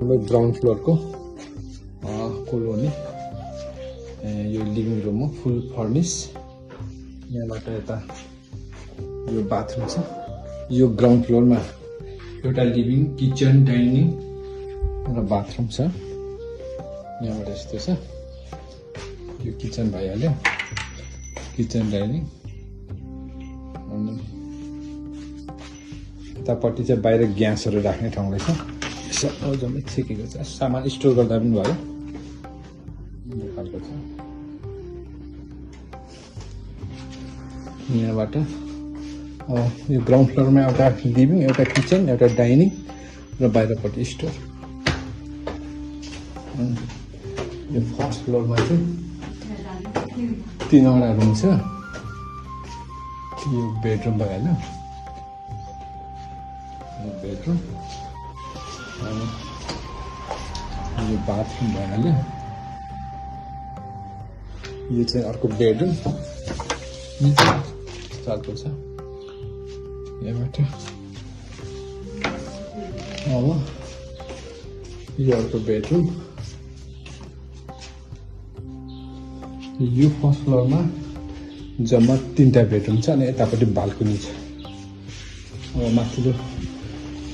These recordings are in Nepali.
ग्राउन्ड फ्लोरको कोलोनी यो लिभिङ रुम हो फुल फर्निस यहाँबाट यता यो बाथरुम छ यो ग्राउन्ड फ्लोरमा एउटा लिभिङ किचन डाइनिङ र बाथरुम छ यहाँबाट यस्तो छ यो किचन भइहाल्यो किचन डाइनिङ अनि यतापट्टि चाहिँ बाहिर ग्यासहरू राख्ने ठाउँ रहेछ जम्मै ठिकैको छ सामान स्टोर गर्दा पनि भयो यो खालको छ यहाँबाट यो ग्राउन्ड फ्लोरमा एउटा लिभिङ एउटा किचन एउटा डाइनिङ र बाहिरपट्टि स्टोर यो फर्स्ट फ्लोरमा चाहिँ 3वटा रुम छ यो बेडरुम भइहाल्यो यो बेडरुम अनि यो बाथरुम भइहाल्यो यो चाहिँ अर्को बेडरुम चालको छ यहाँबाट अब यो अर्को बेडरुम यो फर्स्ट फ्लोरमा जम्मा 3टा बेडरुम छ अनि यतापट्टि बाल्कनी छ अब माथिल्लो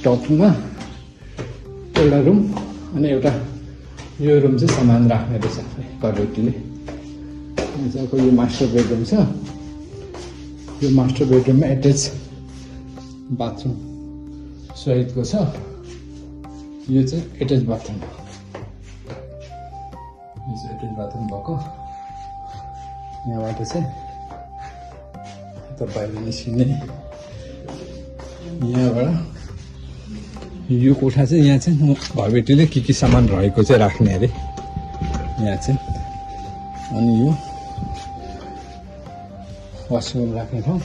टपमा एउटा रुम अनि एउटा यो रुम चाहिँ सामान राख्ने रहेछ घरबेटीले यो मास्टर बेडरुम छ यो मास्टर बेडरुममा एट्याच बाथरुम सहितको छ यो चाहिँ एट्याच बाथरुम यो चाहिँ एट्याच बाथरुम भएको यहाँबाट चाहिँ यता बाहिर निस्किने यहाँबाट यो कोठा चाहिँ यहाँ चाहिँ घरबेटीले के सामान रहेको चाहिँ राख्ने अरे यहाँ चाहिँ अनि यो वासरुम राख्ने ठाउँ